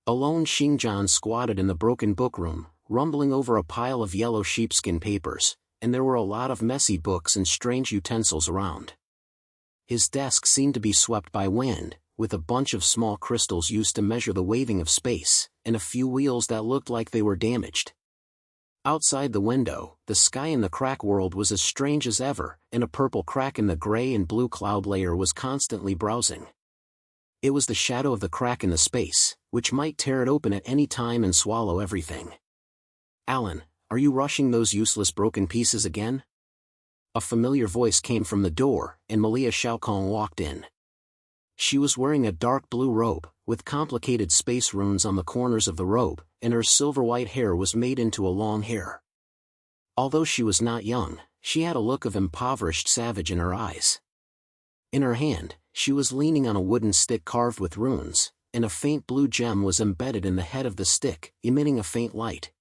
Alan Xingjian squatted in the broken bookroom, rumbling over a pile of yellow sheepskin papers, and there were a lot of messy books and strange utensils around. His desk seemed to be swept by wind, with a bunch of small crystals used to measure the waving of space, and a few wheels that looked like they were damaged. Outside the window, the sky in the crack world was as strange as ever, and a purple crack in the gray and blue cloud layer was constantly browsing. It was the shadow of the crack in the space, which might tear it open at any time and swallow everything. "Alan, are you rushing those useless broken pieces again?" A familiar voice came from the door, and Malia Xiaokong walked in. She was wearing a dark blue robe, with complicated space runes on the corners of the robe, and her silver-white hair was made into a long hair. Although she was not young, she had a look of impoverished savage in her eyes. In her hand, she was leaning on a wooden stick carved with runes, and a faint blue gem was embedded in the head of the stick, emitting a faint light.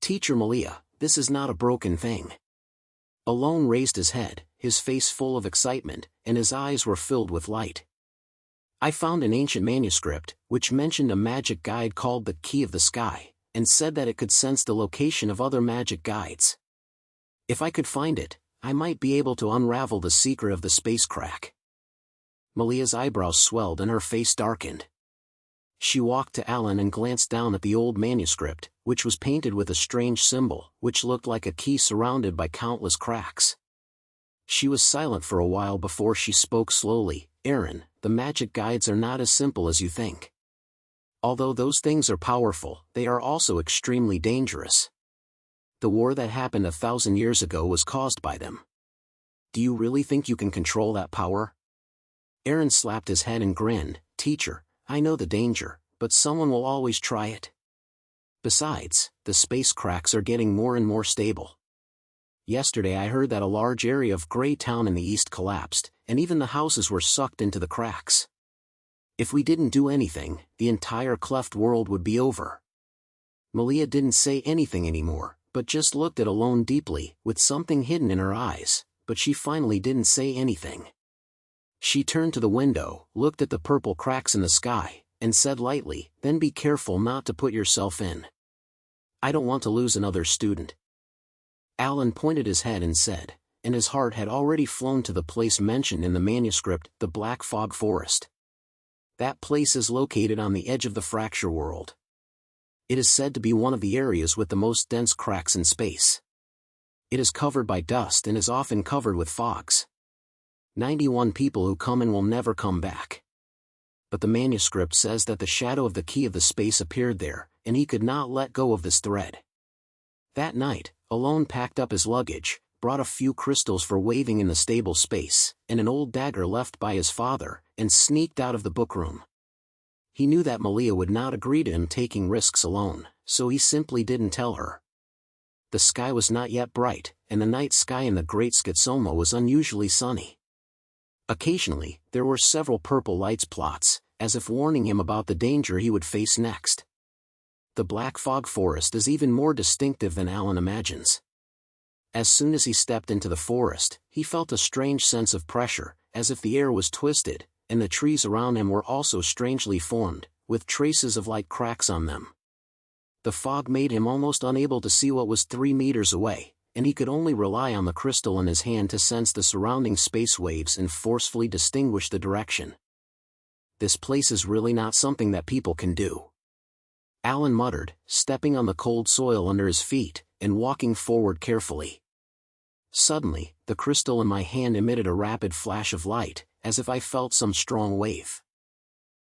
"Teacher Malia, this is not a broken thing." Alone raised his head, his face full of excitement, and his eyes were filled with light. "I found an ancient manuscript, which mentioned a magic guide called the Key of the Sky, and said that it could sense the location of other magic guides. If I could find it, I might be able to unravel the secret of the space crack." Malia's eyebrows swelled and her face darkened. She walked to Alan and glanced down at the old manuscript, which was painted with a strange symbol, which looked like a key surrounded by countless cracks. She was silent for a while before she spoke slowly. "Aaron, the magic guides are not as simple as you think. Although those things are powerful, they are also extremely dangerous. The war that happened 1,000 years ago was caused by them. Do you really think you can control that power?" Aaron slapped his head and grinned. "Teacher, I know the danger, but someone will always try it. Besides, the space cracks are getting more and more stable. Yesterday I heard that a large area of Grey Town in the east collapsed, and even the houses were sucked into the cracks. If we didn't do anything, the entire cleft world would be over." Malia didn't say anything anymore, but just looked at Alone deeply, with something hidden in her eyes, but she finally didn't say anything. She turned to the window, looked at the purple cracks in the sky, and said lightly, "Then be careful not to put yourself in. I don't want to lose another student." Alan pointed his head and said, and his heart had already flown to the place mentioned in the manuscript, the Black Fog Forest. That place is located on the edge of the fracture world. It is said to be one of the areas with the most dense cracks in space. It is covered by dust and is often covered with fogs. 91 people who come in will never come back. But the manuscript says that the shadow of the key of the space appeared there, and he could not let go of this thread. That night, Alone packed up his luggage, brought a few crystals for waving in the stable space, and an old dagger left by his father, and sneaked out of the bookroom. He knew that Malia would not agree to him taking risks alone, so he simply didn't tell her. The sky was not yet bright, and the night sky in the Great Skitsoma was unusually sunny. Occasionally, there were several purple lights plots, as if warning him about the danger he would face next. The Black Fog Forest is even more distinctive than Alan imagines. As soon as he stepped into the forest, he felt a strange sense of pressure, as if the air was twisted, and the trees around him were also strangely formed, with traces of light cracks on them. The fog made him almost unable to see what was 3 meters away, and he could only rely on the crystal in his hand to sense the surrounding space waves and forcefully distinguish the direction. "This place is really not something that people can do," Alan muttered, stepping on the cold soil under his feet, and walking forward carefully. Suddenly, the crystal in my hand emitted a rapid flash of light, as if I felt some strong wave.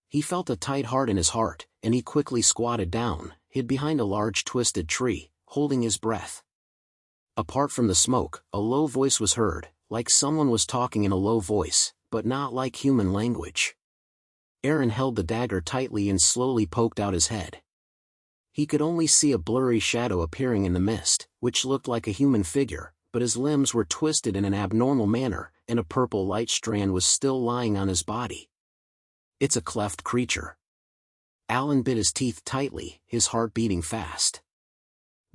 He felt a tight heart in his heart, and he quickly squatted down, hid behind a large twisted tree, holding his breath. Apart from the smoke, a low voice was heard, like someone was talking in a low voice, but not like human language. Aaron held the dagger tightly and slowly poked out his head. He could only see a blurry shadow appearing in the mist, which looked like a human figure, but his limbs were twisted in an abnormal manner, and a purple light strand was still lying on his body. "It's a cleft creature." Alan bit his teeth tightly, his heart beating fast.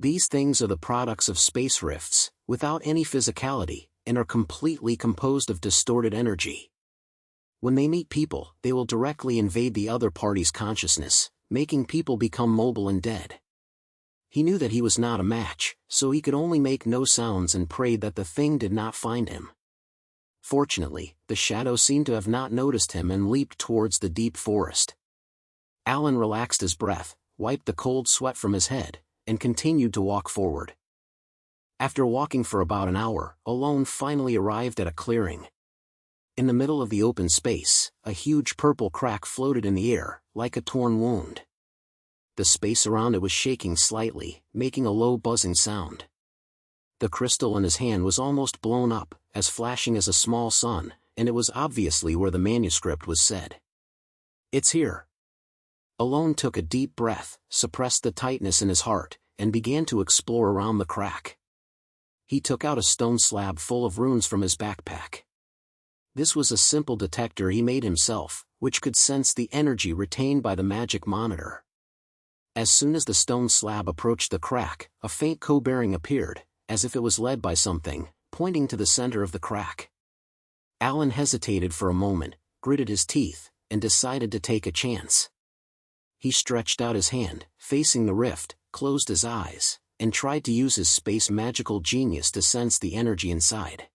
These things are the products of space rifts, without any physicality, and are completely composed of distorted energy. When they meet people, they will directly invade the other party's consciousness, making people become mobile and dead. He knew that he was not a match, so he could only make no sounds and prayed that the thing did not find him. Fortunately, the shadow seemed to have not noticed him and leaped towards the deep forest. Alan relaxed his breath, wiped the cold sweat from his head, and continued to walk forward. After walking for about an hour, Alone finally arrived at a clearing. In the middle of the open space, a huge purple crack floated in the air, like a torn wound. The space around it was shaking slightly, making a low buzzing sound. The crystal in his hand was almost blown up, as flashing as a small sun, and it was obviously where the manuscript was said. "It's here." Alone took a deep breath, suppressed the tightness in his heart, and began to explore around the crack. He took out a stone slab full of runes from his backpack. This was a simple detector he made himself, which could sense the energy retained by the magic monitor. As soon as the stone slab approached the crack, a faint co-bearing appeared, as if it was led by something, pointing to the center of the crack. Alan hesitated for a moment, gritted his teeth, and decided to take a chance. He stretched out his hand, facing the rift, closed his eyes, and tried to use his space magical genius to sense the energy inside.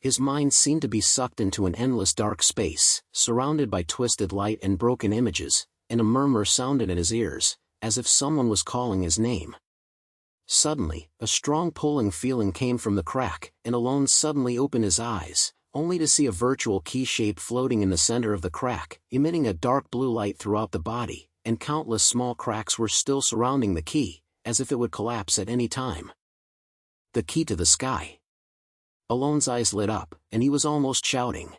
His mind seemed to be sucked into an endless dark space, surrounded by twisted light and broken images, and a murmur sounded in his ears, as if someone was calling his name. Suddenly, a strong pulling feeling came from the crack, and Alone suddenly opened his eyes, only to see a virtual key shape floating in the center of the crack, emitting a dark blue light throughout the body, and countless small cracks were still surrounding the key, as if it would collapse at any time. The key to the sky. Alone's eyes lit up, and he was almost shouting.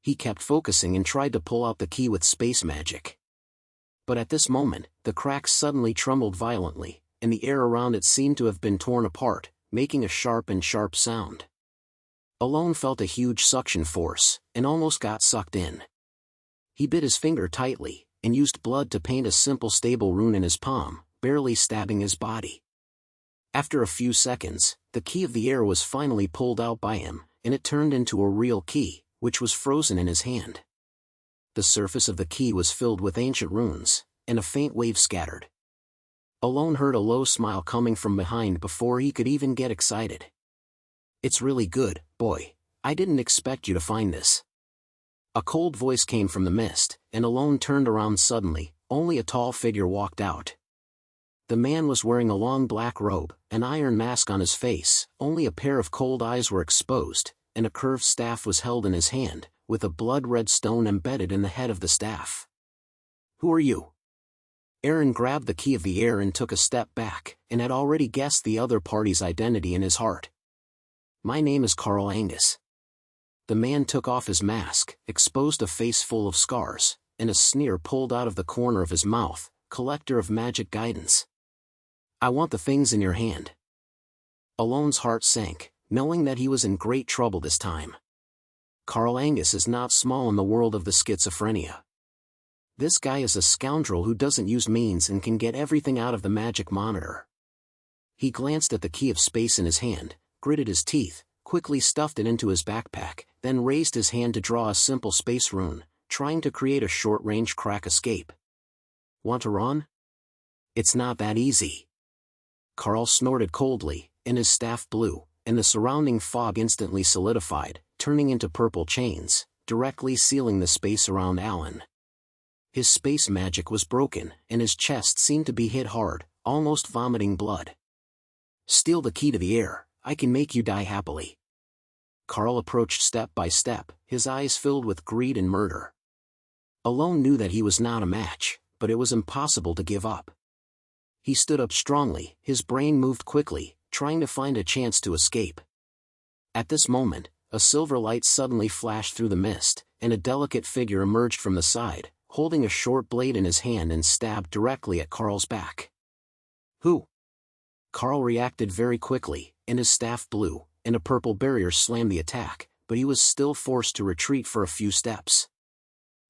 He kept focusing and tried to pull out the key with space magic. But at this moment, the crack suddenly trembled violently, and the air around it seemed to have been torn apart, making a sharp sound. Alone felt a huge suction force, and almost got sucked in. He bit his finger tightly, and used blood to paint a simple stable rune in his palm, barely stabbing his body. After a few seconds, the key of the air was finally pulled out by him, and it turned into a real key, which was frozen in his hand. The surface of the key was filled with ancient runes, and a faint wave scattered. Alone heard a low smile coming from behind before he could even get excited. "It's really good, boy. I didn't expect you to find this." A cold voice came from the mist, and Alone turned around suddenly. Only a tall figure walked out. The man was wearing a long black robe, an iron mask on his face, only a pair of cold eyes were exposed, and a curved staff was held in his hand, with a blood-red stone embedded in the head of the staff. "Who are you?" Aaron grabbed the key of the air and took a step back, and had already guessed the other party's identity in his heart. "My name is Carl Angus." The man took off his mask, exposed a face full of scars, and a sneer pulled out of the corner of his mouth. "Collector of magic guidance. I want the things in your hand." Alone's heart sank, knowing that he was in great trouble this time. Carl Angus is not small in the world of the schizophrenia. This guy is a scoundrel who doesn't use means and can get everything out of the magic monitor. He glanced at the key of space in his hand, gritted his teeth, quickly stuffed it into his backpack, then raised his hand to draw a simple space rune, trying to create a short-range crack escape. "Want to run? It's not that easy." Carl snorted coldly, and his staff blew, and the surrounding fog instantly solidified, turning into purple chains, directly sealing the space around Alan. His space magic was broken, and his chest seemed to be hit hard, almost vomiting blood. "Steal the key to the air, I can make you die happily." Carl approached step by step, his eyes filled with greed and murder. Alone knew that he was not a match, but it was impossible to give up. He stood up strongly, his brain moved quickly, trying to find a chance to escape. At this moment, a silver light suddenly flashed through the mist, and a delicate figure emerged from the side, holding a short blade in his hand and stabbed directly at Carl's back. "Who?" Carl reacted very quickly, and his staff blew, and a purple barrier slammed the attack, but he was still forced to retreat for a few steps.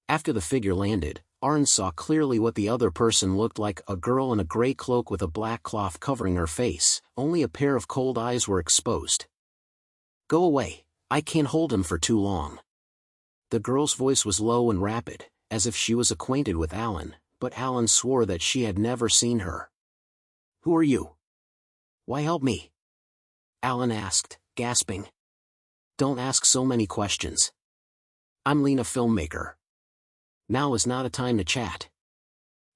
After the figure landed, Arn saw clearly what the other person looked like: a girl in a gray cloak with a black cloth covering her face, only a pair of cold eyes were exposed. "Go away, I can't hold him for too long." The girl's voice was low and rapid, as if she was acquainted with Alan, but Alan swore that she had never seen her. "Who are you? Why help me?" Alan asked, gasping. "Don't ask so many questions. I'm Lena, filmmaker. Now is not a time to chat,"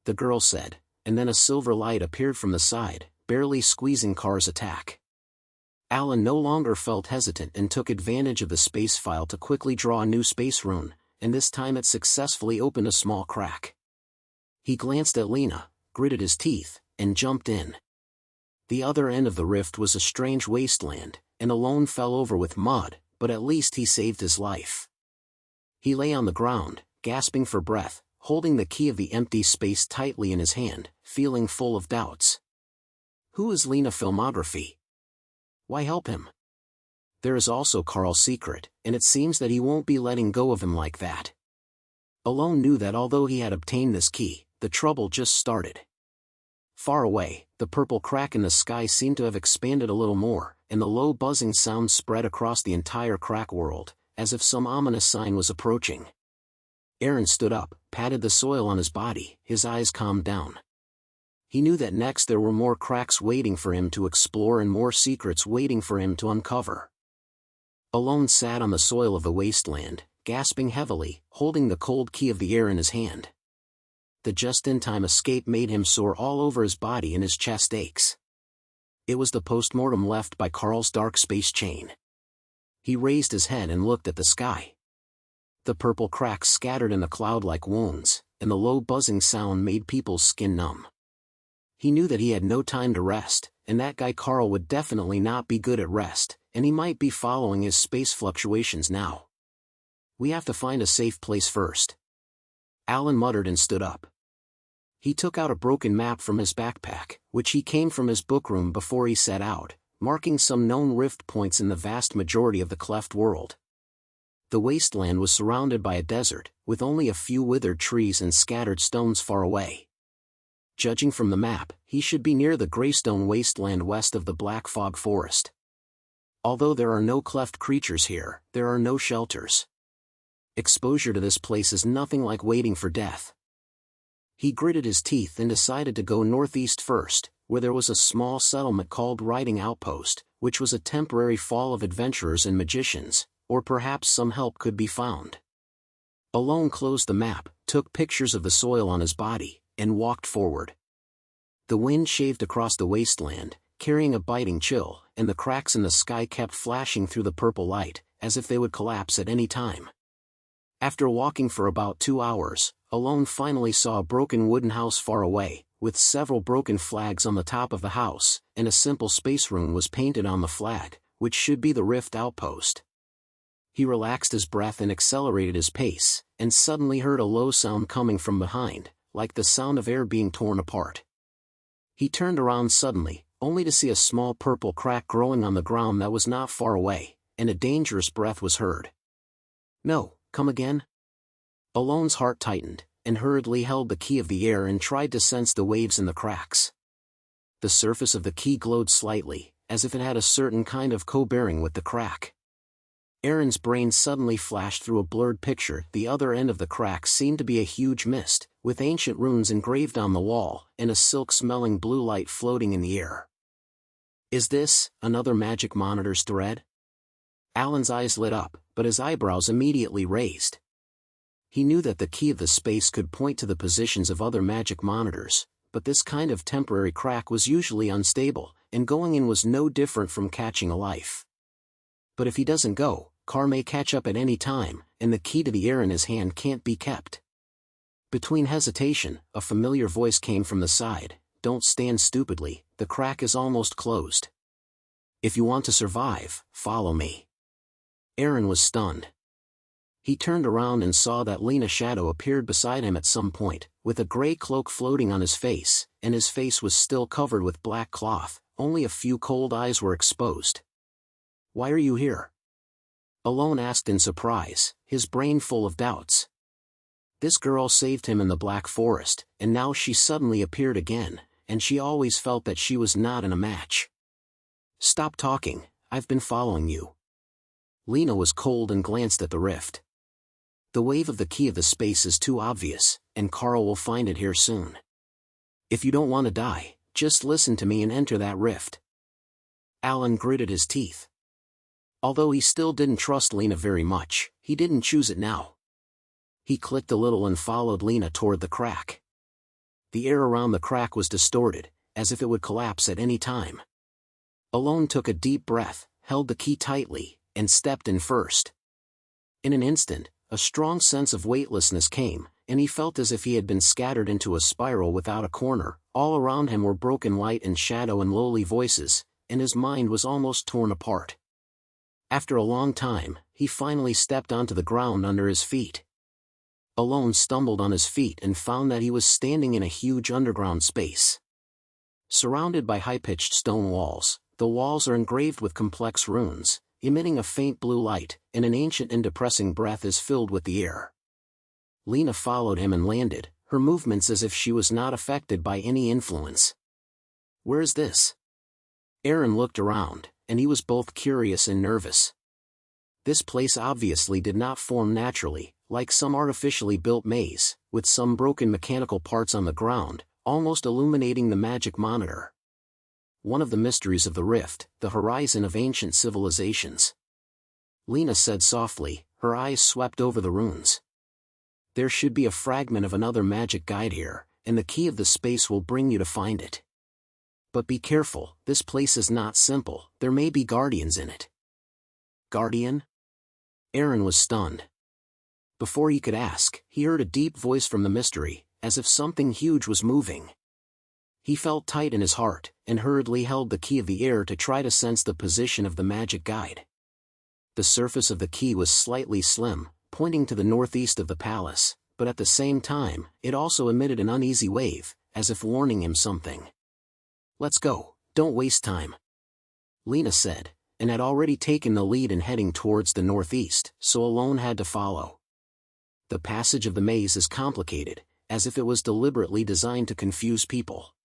the girl said, and then a silver light appeared from the side, barely squeezing Car's attack. Alan no longer felt hesitant and took advantage of the space file to quickly draw a new space rune, and this time it successfully opened a small crack. He glanced at Lena, gritted his teeth, and jumped in. The other end of the rift was a strange wasteland, and Alone fell over with mud, but at least he saved his life. He lay on the ground, gasping for breath, holding the key of the empty space tightly in his hand, feeling full of doubts. Who is Lena Filmography? Why help him? There is also Carl's secret, and it seems that he won't be letting go of him like that. Alone knew that although he had obtained this key, the trouble just started. Far away, the purple crack in the sky seemed to have expanded a little more, and the low buzzing sound spread across the entire crack world, as if some ominous sign was approaching. Aaron stood up, patted the soil on his body, his eyes calmed down. He knew that next there were more cracks waiting for him to explore and more secrets waiting for him to uncover. Alone sat on the soil of the wasteland, gasping heavily, holding the cold key of the air in his hand. The just-in-time escape made him sore all over his body and his chest aches. It was the postmortem left by Carl's dark space chain. He raised his head and looked at the sky. The purple cracks scattered in the cloud like wounds, and the low buzzing sound made people's skin numb. He knew that he had no time to rest, and that guy Carl would definitely not be good at rest, and he might be following his space fluctuations now. We have to find a safe place first. Alan muttered and stood up. He took out a broken map from his backpack, which he came from his bookroom before he set out, marking some known rift points in the vast majority of the cleft world. The wasteland was surrounded by a desert, with only a few withered trees and scattered stones far away. Judging from the map, he should be near the Greystone wasteland west of the Black Fog Forest. Although there are no cleft creatures here, there are no shelters. Exposure to this place is nothing like waiting for death. He gritted his teeth and decided to go northeast first, where there was a small settlement called Riding Outpost, which was a temporary fall of adventurers and magicians, or perhaps some help could be found. Alone closed the map, took pictures of the soil on his body, and walked forward. The wind shaved across the wasteland, carrying a biting chill, and the cracks in the sky kept flashing through the purple light, as if they would collapse at any time. After walking for about 2 hours, Alone finally saw a broken wooden house far away, with several broken flags on the top of the house, and a simple space rune was painted on the flag, which should be the Rift Outpost. He relaxed his breath and accelerated his pace, and suddenly heard a low sound coming from behind, like the sound of air being torn apart. He turned around suddenly, only to see a small purple crack growing on the ground that was not far away, and a dangerous breath was heard. "No, come again?" Alone's heart tightened, and hurriedly held the key of the air and tried to sense the waves in the cracks. The surface of the key glowed slightly, as if it had a certain kind of co-bearing with the crack. Aaron's brain suddenly flashed through a blurred picture. The other end of the crack seemed to be a huge mist, with ancient runes engraved on the wall, and a silk-smelling blue light floating in the air. Is this another magic monitor's thread? Alan's eyes lit up, but his eyebrows immediately raised. He knew that the key of the space could point to the positions of other magic monitors, but this kind of temporary crack was usually unstable, and going in was no different from catching a life. But if he doesn't go, Carr may catch up at any time, and the key to the air in his hand can't be kept. Between hesitation, a familiar voice came from the side. "Don't stand stupidly, the crack is almost closed. If you want to survive, follow me." Aaron was stunned. He turned around and saw that Lena's shadow appeared beside him at some point, with a gray cloak floating on his face, and his face was still covered with black cloth, only a few cold eyes were exposed. "Why are you here?" Alone asked in surprise, his brain full of doubts. This girl saved him in the Black Forest, and now she suddenly appeared again, and she always felt that she was not in a match. "Stop talking, I've been following you." Lena was cold and glanced at the rift. The wave of the key of the space is too obvious, and Carl will find it here soon. If you don't want to die, just listen to me and enter that rift. Alan gritted his teeth. Although he still didn't trust Lena very much, he didn't choose it now. He clicked a little and followed Lena toward the crack. The air around the crack was distorted, as if it would collapse at any time. Alone took a deep breath, held the key tightly, and stepped in first. In an instant, a strong sense of weightlessness came, and he felt as if he had been scattered into a spiral without a corner. All around him were broken light and shadow and lowly voices, and his mind was almost torn apart. After a long time, he finally stepped onto the ground under his feet. Alone stumbled on his feet and found that he was standing in a huge underground space. Surrounded by high-pitched stone walls, the walls are engraved with complex runes, emitting a faint blue light, and an ancient and depressing breath is filled with the air. Lena followed him and landed, her movements as if she was not affected by any influence. "Where is this?" Aaron looked around, and he was both curious and nervous. This place obviously did not form naturally, like some artificially built maze, with some broken mechanical parts on the ground, almost illuminating the magic monitor. One of the mysteries of the rift, the horizon of ancient civilizations. Lena said softly, her eyes swept over the runes. "There should be a fragment of another magic guide here, and the key of the space will bring you to find it. But be careful, this place is not simple, there may be guardians in it." "Guardian?" Aaron was stunned. Before he could ask, he heard a deep voice from the mystery, as if something huge was moving. He felt tight in his heart, and hurriedly held the key of the air to try to sense the position of the magic guide. The surface of the key was slightly slim, pointing to the northeast of the palace, but at the same time, it also emitted an uneasy wave, as if warning him something. "Let's go, don't waste time," Lena said, and had already taken the lead in heading towards the northeast, so Alone had to follow. The passage of the maze is complicated, as if it was deliberately designed to confuse people.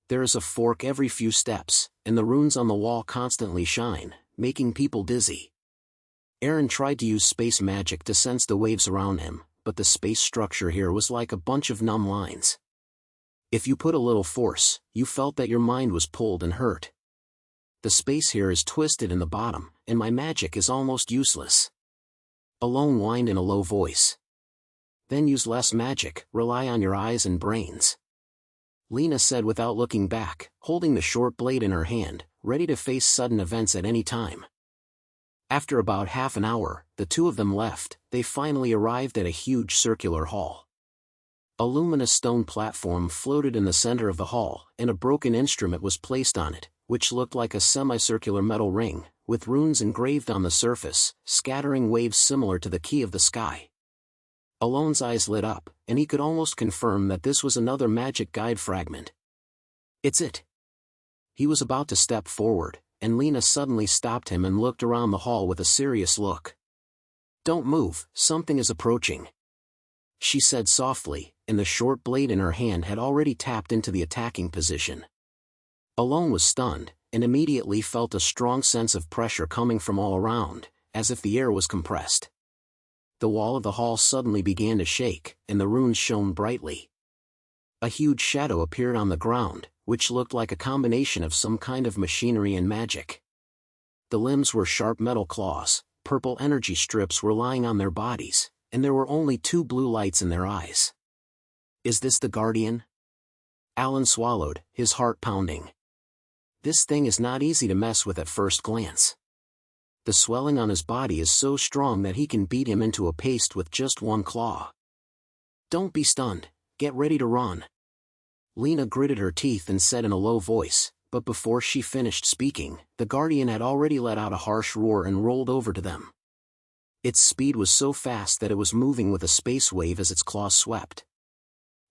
There is a fork every few steps, and the runes on the wall constantly shine, making people dizzy. Aaron tried to use space magic to sense the waves around him, but the space structure here was like a bunch of numb lines. If you put a little force, you felt that your mind was pulled and hurt. "The space here is twisted in the bottom, and my magic is almost useless." Alone whined in a low voice. "Then use less magic, rely on your eyes and brains," Lena said without looking back, holding the short blade in her hand, ready to face sudden events at any time. After about half an hour, the two of them left. They finally arrived at a huge circular hall. A luminous stone platform floated in the center of the hall, and a broken instrument was placed on it, which looked like a semicircular metal ring, with runes engraved on the surface, scattering waves similar to the key of the sky. Alone's eyes lit up, and he could almost confirm that this was another magic guide fragment. "It's it." He was about to step forward, and Lena suddenly stopped him and looked around the hall with a serious look. "Don't move, something is approaching," she said softly, and the short blade in her hand had already tapped into the attacking position. Alone was stunned, and immediately felt a strong sense of pressure coming from all around, as if the air was compressed. The wall of the hall suddenly began to shake, and the runes shone brightly. A huge shadow appeared on the ground, which looked like a combination of some kind of machinery and magic. The limbs were sharp metal claws, purple energy strips were lying on their bodies, and there were only two blue lights in their eyes. "Is this the Guardian?" Alan swallowed, his heart pounding. This thing is not easy to mess with at first glance. The swelling on his body is so strong that he can beat him into a paste with just one claw. "Don't be stunned, get ready to run." Lena gritted her teeth and said in a low voice, but before she finished speaking, the Guardian had already let out a harsh roar and rolled over to them. Its speed was so fast that it was moving with a space wave as its claws swept.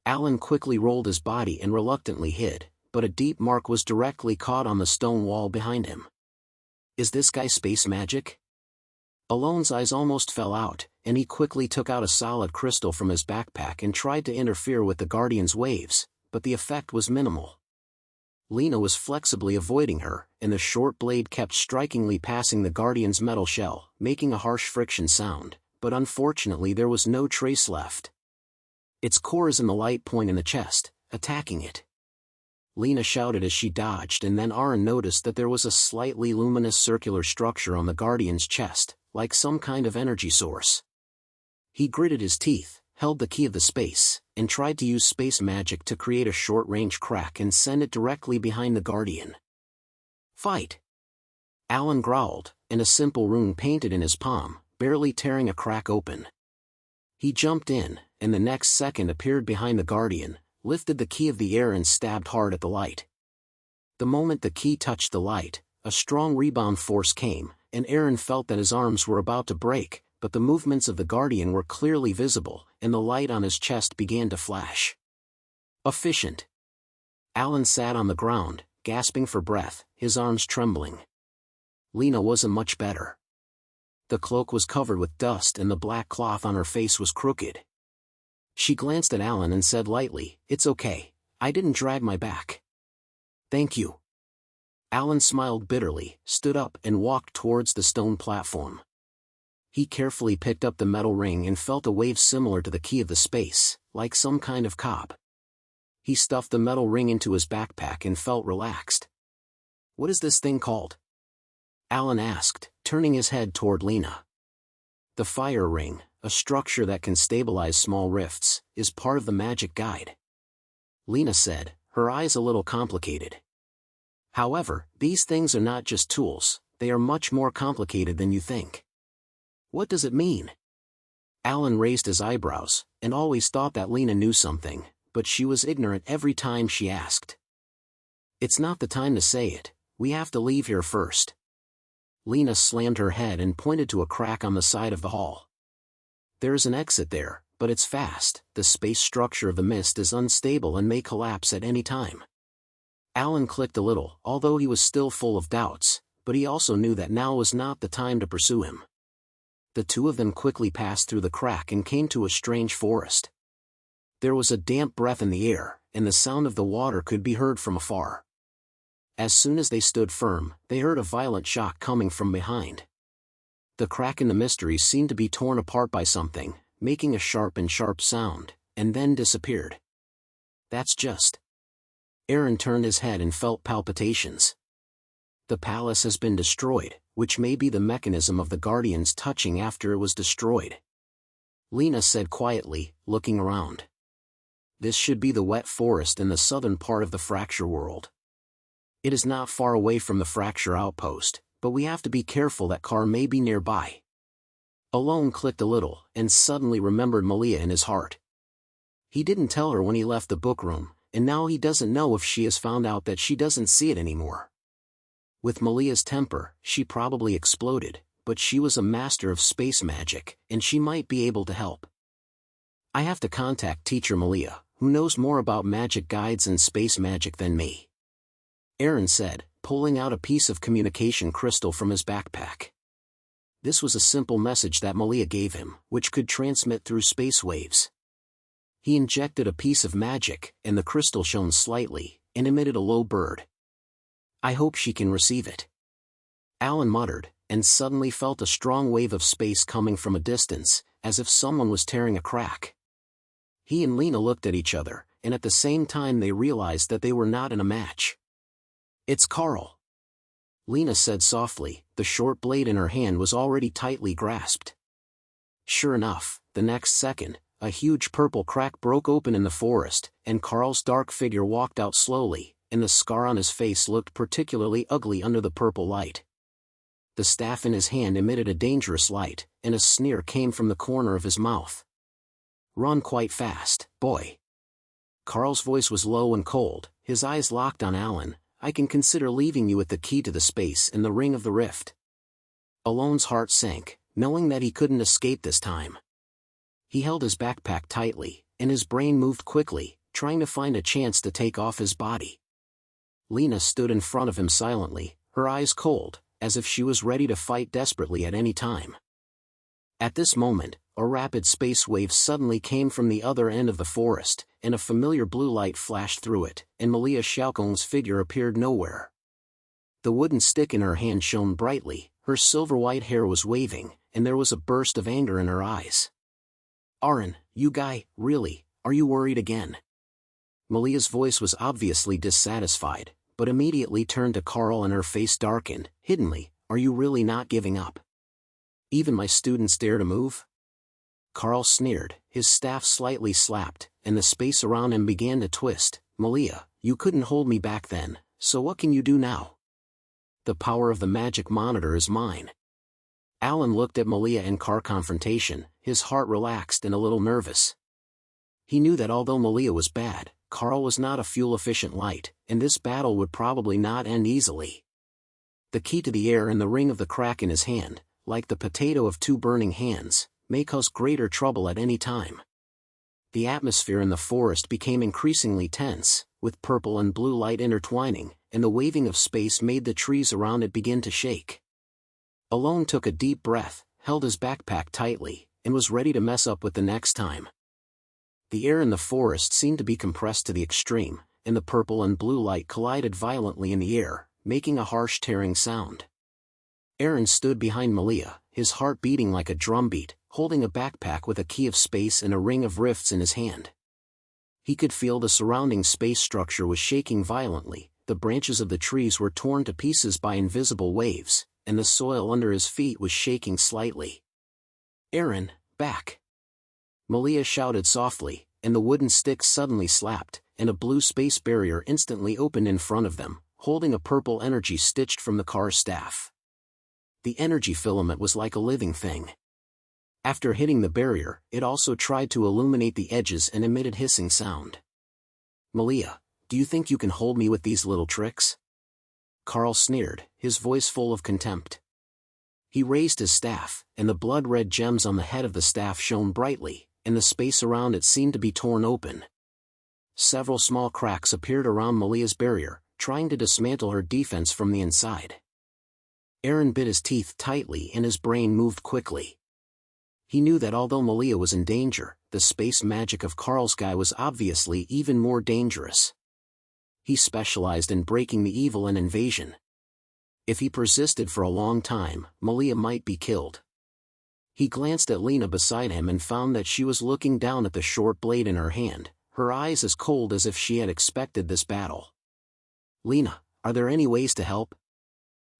Alan quickly rolled his body and reluctantly hid, but a deep mark was directly caught on the stone wall behind him. "Is this guy space magic?" Alone's eyes almost fell out, and he quickly took out a solid crystal from his backpack and tried to interfere with the Guardian's waves, but the effect was minimal. Lena was flexibly avoiding her, and the short blade kept strikingly passing the Guardian's metal shell, making a harsh friction sound, but unfortunately there was no trace left. Its core is in the light point in the chest, attacking it. Lena shouted as she dodged, and then Aaron noticed that there was a slightly luminous circular structure on the Guardian's chest, like some kind of energy source. He gritted his teeth, held the key of the space, and tried to use space magic to create a short-range crack and send it directly behind the Guardian. "Fight!" Alan growled, and a simple rune painted in his palm, barely tearing a crack open. He jumped in, and the next second appeared behind the Guardian, lifted the key of the air and stabbed hard at the light. The moment the key touched the light, a strong rebound force came, and Aaron felt that his arms were about to break, but the movements of the Guardian were clearly visible, and the light on his chest began to flash. Efficient. Alan sat on the ground, gasping for breath, his arms trembling. Lena wasn't much better. The cloak was covered with dust and the black cloth on her face was crooked. She glanced at Alan and said lightly, "It's okay, I didn't drag my back." "Thank you." Alan smiled bitterly, stood up and walked towards the stone platform. He carefully picked up the metal ring and felt a wave similar to the key of the space, like some kind of cob. He stuffed the metal ring into his backpack and felt relaxed. "What is this thing called?" Alan asked, turning his head toward Lena. "The fire ring, a structure that can stabilize small rifts, is part of the magic guide," Lena said, her eyes a little complicated. "However, these things are not just tools, they are much more complicated than you think." "What does it mean?" Alan raised his eyebrows, and always thought that Lena knew something, but she was ignorant every time she asked. "It's not the time to say it, we have to leave here first." Lena slammed her head and pointed to a crack on the side of the hall. "There is an exit there, but it's fast, the space structure of the mist is unstable and may collapse at any time." Alan clicked a little, although he was still full of doubts, but he also knew that now was not the time to pursue him. The two of them quickly passed through the crack and came to a strange forest. There was a damp breath in the air, and the sound of the water could be heard from afar. As soon as they stood firm, they heard a violent shock coming from behind. The crack in the mystery seemed to be torn apart by something, making a sharp sound, and then disappeared. "That's just..." Aaron turned his head and felt palpitations. "The palace has been destroyed, which may be the mechanism of the Guardians touching after it was destroyed," Lena said quietly, looking around. "This should be the wet forest in the southern part of the fracture world. It is not far away from the fracture outpost, but we have to be careful that Carr may be nearby." Alone clicked a little, and suddenly remembered Malia in his heart. He didn't tell her when he left the book room, and now he doesn't know if she has found out that she doesn't see it anymore. With Malia's temper, she probably exploded, but she was a master of space magic, and she might be able to help. "I have to contact Teacher Malia, who knows more about magic guides and space magic than me," Aaron said, pulling out a piece of communication crystal from his backpack. This was a simple message that Malia gave him, which could transmit through space waves. He injected a piece of magic, and the crystal shone slightly, and emitted a low bird. "I hope she can receive it," Alan muttered, and suddenly felt a strong wave of space coming from a distance, as if someone was tearing a crack. He and Lena looked at each other, and at the same time they realized that they were not in a match. "It's Carl," Lena said softly. The short blade in her hand was already tightly grasped. Sure enough, the next second, a huge purple crack broke open in the forest, and Carl's dark figure walked out slowly, and the scar on his face looked particularly ugly under the purple light. The staff in his hand emitted a dangerous light, and a sneer came from the corner of his mouth. "Run quite fast, boy." Carl's voice was low and cold, his eyes locked on Alan. "I can consider leaving you with the key to the space and the ring of the rift." Alone's heart sank, knowing that he couldn't escape this time. He held his backpack tightly, and his brain moved quickly, trying to find a chance to take off his body. Lena stood in front of him silently, her eyes cold, as if she was ready to fight desperately at any time. At this moment, a rapid space wave suddenly came from the other end of the forest, and a familiar blue light flashed through it, and Malia Xiaokong's figure appeared nowhere. The wooden stick in her hand shone brightly, Her silver-white hair was waving, and there was a burst of anger in her eyes. "Aaron, you guy, really, are you worried again?" Malia's voice was obviously dissatisfied, but immediately turned to Carl and her face darkened. "Hiddenly, are you really not giving up? Even my students dare to move?" Carl sneered, his staff slightly slapped, and the space around him began to twist. "Malia, you couldn't hold me back then, so what can you do now? The power of the magic monitor is mine." Alan looked at Malia in car confrontation, his heart relaxed and a little nervous. He knew that although Malia was bad, Carl was not a fuel-efficient light, and this battle would probably not end easily. The key to the air and the ring of the crack in his hand, like the potato of two burning hands, may cause greater trouble at any time. The atmosphere in the forest became increasingly tense, with purple and blue light intertwining, and the waving of space made the trees around it begin to shake. Alone took a deep breath, held his backpack tightly, and was ready to mess up with the next time. The air in the forest seemed to be compressed to the extreme, and the purple and blue light collided violently in the air, making a harsh tearing sound. Aaron stood behind Malia, his heart beating like a drumbeat, holding a backpack with a key of space and a ring of rifts in his hand. He could feel the surrounding space structure was shaking violently, the branches of the trees were torn to pieces by invisible waves, and the soil under his feet was shaking slightly. "Aaron, back!" Malia shouted softly, and the wooden sticks suddenly slapped, and a blue space barrier instantly opened in front of them, holding a purple energy stitched from the car's staff. The energy filament was like a living thing. After hitting the barrier, it also tried to illuminate the edges and emitted hissing sound. "Malia, do you think you can hold me with these little tricks?" Carl sneered, his voice full of contempt. He raised his staff, and the blood-red gems on the head of the staff shone brightly, and the space around it seemed to be torn open. Several small cracks appeared around Malia's barrier, trying to dismantle her defense from the inside. Aaron bit his teeth tightly and his brain moved quickly. He knew that although Malia was in danger, the space magic of Carl's guy was obviously even more dangerous. He specialized in breaking the evil and invasion. If he persisted for a long time, Malia might be killed. He glanced at Lena beside him and found that she was looking down at the short blade in her hand, her eyes as cold as if she had expected this battle. "Lena, are there any ways to help?"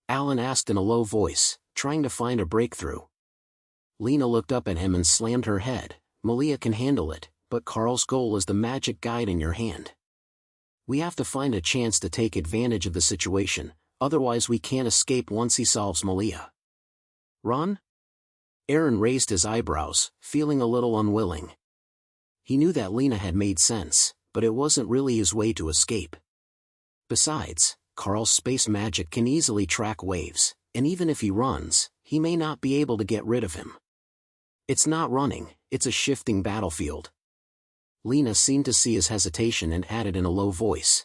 Alan asked in a low voice, trying to find a breakthrough. Lena looked up at him and slammed her head. "Malia can handle it, but Carl's goal is the magic guide in your hand. We have to find a chance to take advantage of the situation, otherwise we can't escape once he solves Malia." "Run?" Aaron raised his eyebrows, feeling a little unwilling. He knew that Lena had made sense, but it wasn't really his way to escape. Besides, Carl's space magic can easily track waves, and even if he runs, he may not be able to get rid of him. It's not running, it's a shifting battlefield. Lena seemed to see his hesitation and added in a low voice.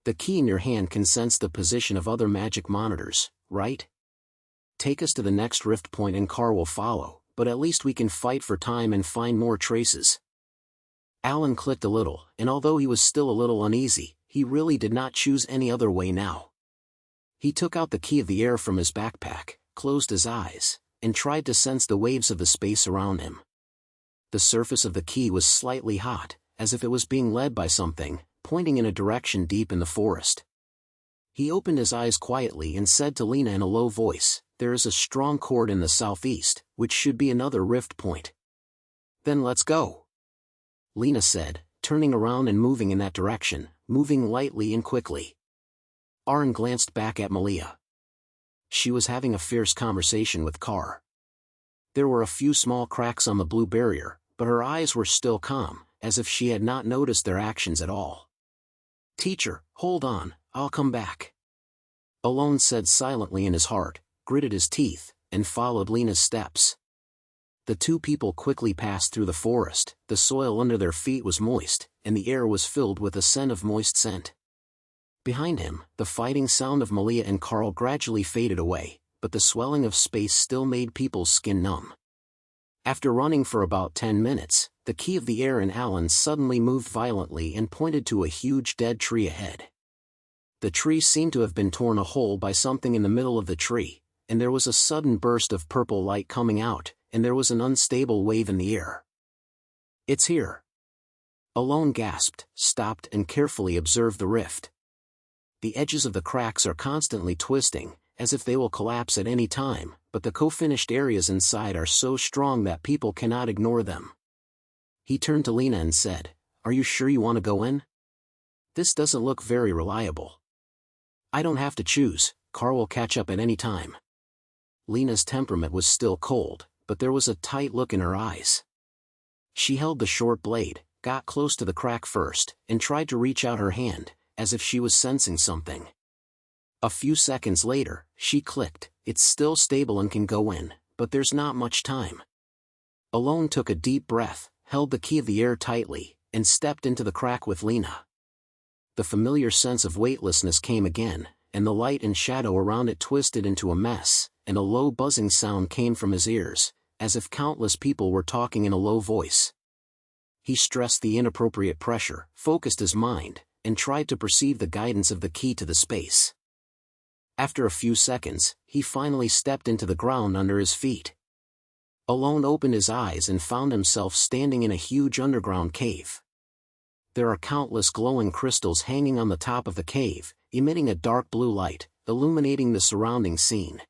"The key in your hand can sense the position of other magic monitors, right? Take us to the next rift point and Carl will follow, but at least we can fight for time and find more traces." Alan clicked a little, and although he was still a little uneasy, he really did not choose any other way now. He took out the key of the air from his backpack, closed his eyes, and tried to sense the waves of the space around him. The surface of the key was slightly hot, as if it was being led by something, pointing in a direction deep in the forest. He opened his eyes quietly and said to Lena in a low voice, "There is a strong cord in the southeast, which should be another rift point." "Then let's go," Lena said, turning around and moving in that direction, moving lightly and quickly. Aaron glanced back at Malia. She was having a fierce conversation with Carr. There were a few small cracks on the blue barrier, but her eyes were still calm, as if she had not noticed their actions at all. "Teacher, hold on, I'll come back." Alone said silently in his heart, gritted his teeth, and followed Lena's steps. The two people quickly passed through the forest, the soil under their feet was moist, and the air was filled with a scent of moist scent. Behind him, the fighting sound of Malia and Carl gradually faded away, but the swelling of space still made people's skin numb. After running for about 10 minutes, the key of the air in Alan suddenly moved violently and pointed to a huge dead tree ahead. The tree seemed to have been torn a hole by something in the middle of the tree, and there was a sudden burst of purple light coming out, and there was an unstable wave in the air. "It's here." Alone gasped, stopped and carefully observed the rift. The edges of the cracks are constantly twisting, as if they will collapse at any time, but the co-finished areas inside are so strong that people cannot ignore them. He turned to Lena and said, "Are you sure you want to go in? This doesn't look very reliable." "I don't have to choose, Carl will catch up at any time." Lena's temperament was still cold, but there was a tight look in her eyes. She held the short blade, got close to the crack first, and tried to reach out her hand, as if she was sensing something. A few seconds later, she clicked, "It's still stable and can go in, but there's not much time." Alone took a deep breath, held the key of the air tightly, and stepped into the crack with Lena. The familiar sense of weightlessness came again, and the light and shadow around it twisted into a mess, and a low buzzing sound came from his ears, as if countless people were talking in a low voice. He stressed the inappropriate pressure, focused his mind, and tried to perceive the guidance of the key to the space. After a few seconds, he finally stepped into the ground under his feet. Alone opened his eyes and found himself standing in a huge underground cave. There are countless glowing crystals hanging on the top of the cave, emitting a dark blue light, illuminating the surrounding scene.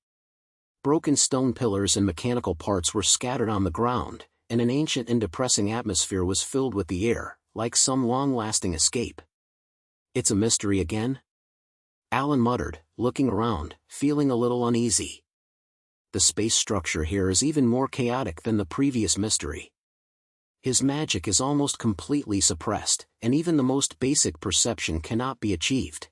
Broken stone pillars and mechanical parts were scattered on the ground, and an ancient and depressing atmosphere was filled with the air, like some long-lasting escape. "It's a mystery again?" Alan muttered, looking around, feeling a little uneasy. The space structure here is even more chaotic than the previous mystery. His magic is almost completely suppressed, and even the most basic perception cannot be achieved.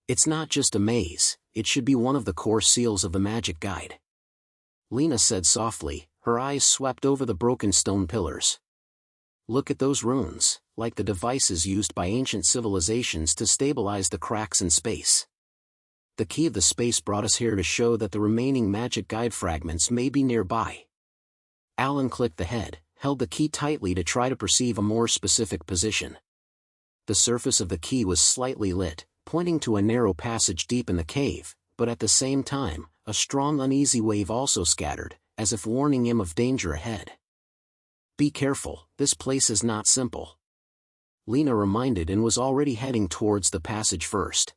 "It's not just a maze, it should be one of the core seals of the magic guide," Lena said softly, her eyes swept over the broken stone pillars. "Look at those runes, like the devices used by ancient civilizations to stabilize the cracks in space. The key of the space brought us here to show that the remaining magic guide fragments may be nearby." Alan clicked the head, held the key tightly to try to perceive a more specific position. The surface of the key was slightly lit, pointing to a narrow passage deep in the cave, but at the same time, a strong uneasy wave also scattered, as if warning him of danger ahead. "Be careful, this place is not simple," Lena reminded, and was already heading towards the passage first.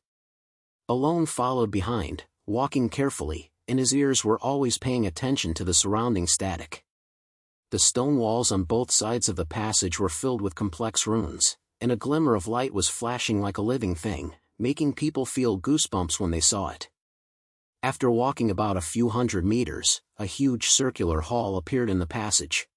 Alone followed behind, walking carefully, and his ears were always paying attention to the surrounding static. The stone walls on both sides of the passage were filled with complex runes, and a glimmer of light was flashing like a living thing, making people feel goosebumps when they saw it. After walking about a few hundred meters, a huge circular hall appeared in the passage.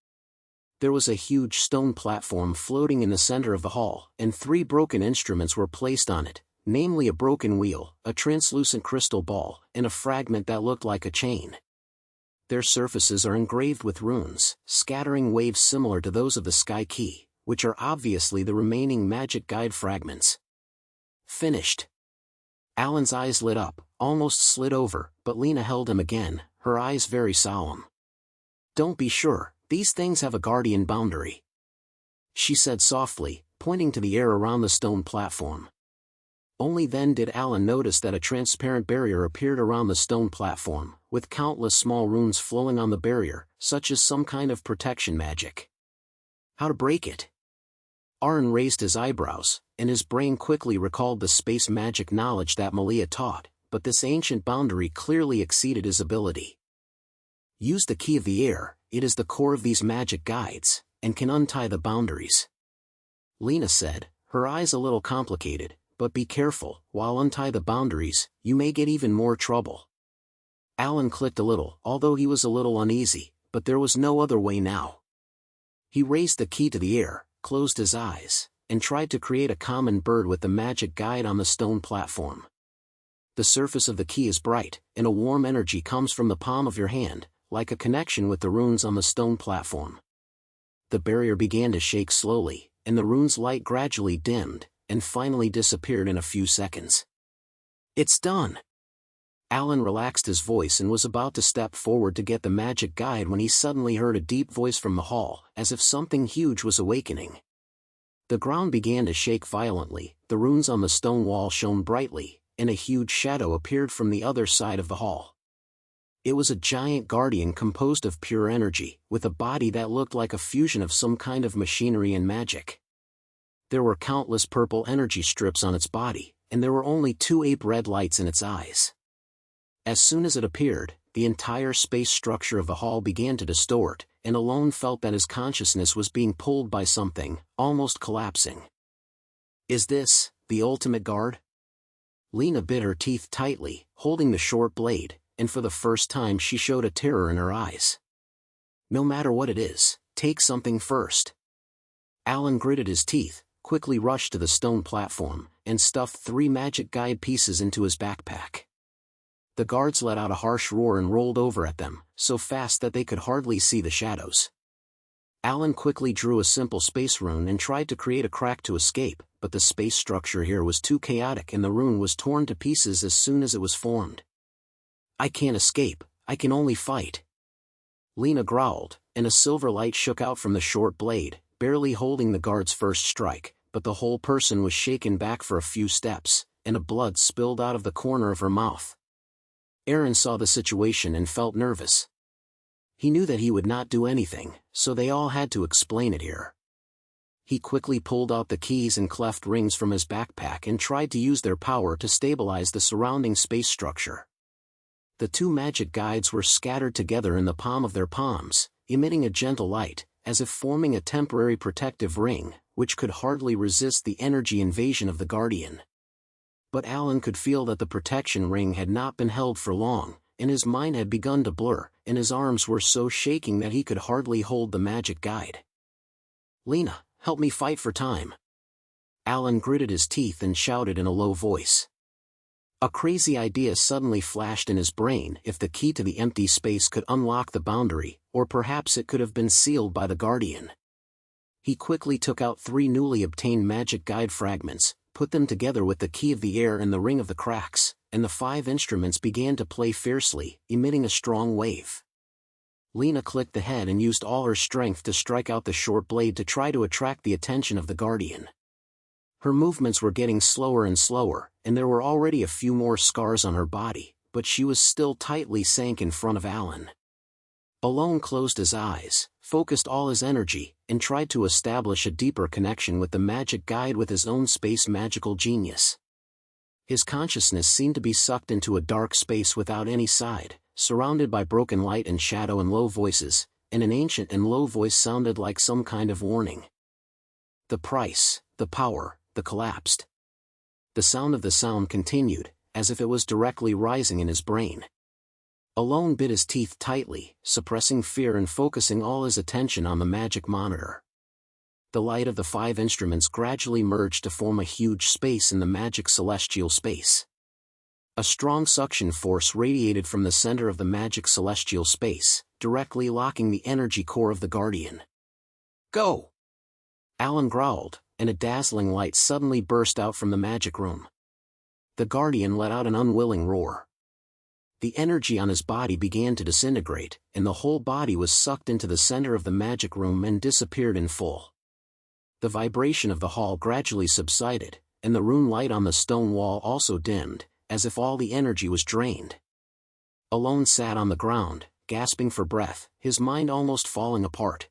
There was a huge stone platform floating in the center of the hall, and 3 broken instruments were placed on it, namely a broken wheel, a translucent crystal ball, and a fragment that looked like a chain. Their surfaces are engraved with runes, scattering waves similar to those of the Sky Key, which are obviously the remaining magic guide fragments. "Finished." Alan's eyes lit up, almost slid over, but Lena held him again, her eyes very solemn. "Don't be sure, these things have a guardian boundary," she said softly, pointing to the air around the stone platform. Only then did Alan notice that a transparent barrier appeared around the stone platform, with countless small runes flowing on the barrier, such as some kind of protection magic. "How to break it?" Arn raised his eyebrows, and his brain quickly recalled the space magic knowledge that Malia taught, but this ancient boundary clearly exceeded his ability. "Use the key of the air, it is the core of these magic guides, and can untie the boundaries," Lena said, her eyes a little complicated. "But be careful, while untie the boundaries, you may get even more trouble." Alan clicked a little, although he was a little uneasy, but there was no other way now. He raised the key to the air, closed his eyes, and tried to create a common bird with the magic guide on the stone platform. The surface of the key is bright, and a warm energy comes from the palm of your hand, like a connection with the runes on the stone platform. The barrier began to shake slowly, and the rune's light gradually dimmed, and finally disappeared in a few seconds. "It's done." Alan relaxed his voice and was about to step forward to get the magic guide when he suddenly heard a deep voice from the hall, as if something huge was awakening. The ground began to shake violently, the runes on the stone wall shone brightly, and a huge shadow appeared from the other side of the hall. It was a giant guardian composed of pure energy, with a body that looked like a fusion of some kind of machinery and magic. There were countless purple energy strips on its body, and there were only 2 ape-red lights in its eyes. As soon as it appeared, the entire space structure of the hall began to distort, and Alone felt that his consciousness was being pulled by something, almost collapsing. Is this the ultimate guard? Lena bit her teeth tightly, holding the short blade, and for the first time she showed a terror in her eyes. No matter what it is, take something first. Alan gritted his teeth, quickly rushed to the stone platform, and stuffed 3 magic guide pieces into his backpack. The guards let out a harsh roar and rolled over at them, so fast that they could hardly see the shadows. Alan quickly drew a simple space rune and tried to create a crack to escape, but the space structure here was too chaotic and the rune was torn to pieces as soon as it was formed. I can't escape, I can only fight. Lena growled, and a silver light shook out from the short blade, barely holding the guard's first strike, but the whole person was shaken back for a few steps, and blood spilled out of the corner of her mouth. Aaron saw the situation and felt nervous. He knew that he would not do anything, so they all had to explain it here. He quickly pulled out the keys and cleft rings from his backpack and tried to use their power to stabilize the surrounding space structure. The 2 magic guides were scattered together in the palm of their palms, emitting a gentle light, as if forming a temporary protective ring, which could hardly resist the energy invasion of the Guardian. But Alan could feel that the protection ring had not been held for long, and his mind had begun to blur, and his arms were so shaking that he could hardly hold the magic guide. Lena, help me fight for time. Alan gritted his teeth and shouted in a low voice. A crazy idea suddenly flashed in his brain. If the key to the empty space could unlock the boundary, or perhaps it could have been sealed by the Guardian. He quickly took out 3 newly obtained magic guide fragments, put them together with the key of the air and the ring of the cracks, and the 5 instruments began to play fiercely, emitting a strong wave. Lena clicked the head and used all her strength to strike out the short blade to try to attract the attention of the Guardian. Her movements were getting slower and slower, and there were already a few more scars on her body, but she was still tightly sank in front of Alan. Alone closed his eyes, focused all his energy, and tried to establish a deeper connection with the magic guide with his own space magical genius. His consciousness seemed to be sucked into a dark space without any side, surrounded by broken light and shadow and low voices, and an ancient and low voice sounded like some kind of warning. The price, the power, the collapsed. The sound of the sound continued, as if it was directly rising in his brain. Alone bit his teeth tightly, suppressing fear and focusing all his attention on the magic monitor. The light of the 5 instruments gradually merged to form a huge space in the magic celestial space. A strong suction force radiated from the center of the magic celestial space, directly locking the energy core of the Guardian. Go! Alan growled, and a dazzling light suddenly burst out from the magic room. The Guardian let out an unwilling roar. The energy on his body began to disintegrate, and the whole body was sucked into the center of the magic room and disappeared in full. The vibration of the hall gradually subsided, and the rune light on the stone wall also dimmed, as if all the energy was drained. Alone sat on the ground, gasping for breath, his mind almost falling apart.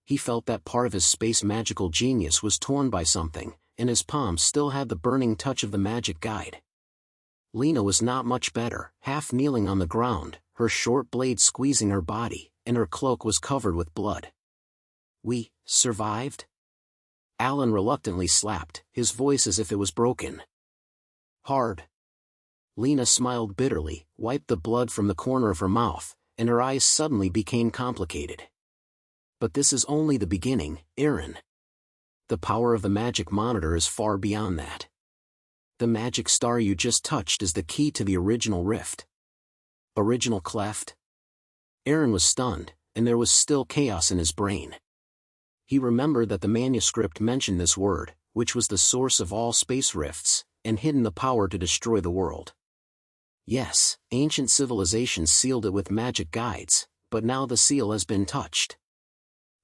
He felt that part of his space magical genius was torn by something, and his palms still had the burning touch of the magic guide. Lena was not much better, half kneeling on the ground, her short blade squeezing her body, and her cloak was covered with blood. We survived? Alan reluctantly slapped, his voice as if it was broken. Hard. Lena smiled bitterly, wiped the blood from the corner of her mouth, and her eyes suddenly became complicated. But this is only the beginning, Aaron. The power of the magic monitor is far beyond that. The magic star you just touched is the key to the original rift. Original cleft? Aaron was stunned, and there was still chaos in his brain. He remembered that the manuscript mentioned this word, which was the source of all space rifts, and hidden the power to destroy the world. Yes, ancient civilizations sealed it with magic guides, but now the seal has been touched.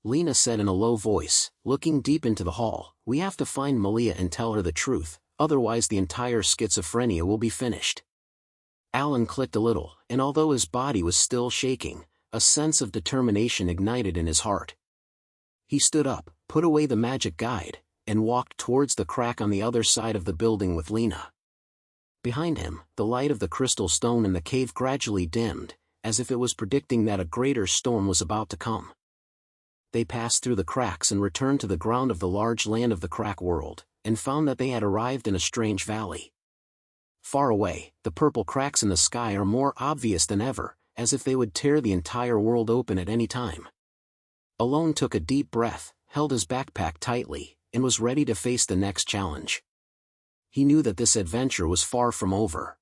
Lena said in a low voice, looking deep into the hall, "We have to find Malia and tell her the truth, otherwise the entire schizophrenia will be finished." Alan clicked a little, and although his body was still shaking, a sense of determination ignited in his heart. He stood up, put away the magic guide, and walked towards the crack on the other side of the building with Lena. Behind him, the light of the crystal stone in the cave gradually dimmed, as if it was predicting that a greater storm was about to come. They passed through the cracks and returned to the ground of the large land of the crack world, and found that they had arrived in a strange valley. Far away, the purple cracks in the sky are more obvious than ever, as if they would tear the entire world open at any time. Alone took a deep breath, held his backpack tightly, and was ready to face the next challenge. He knew that this adventure was far from over.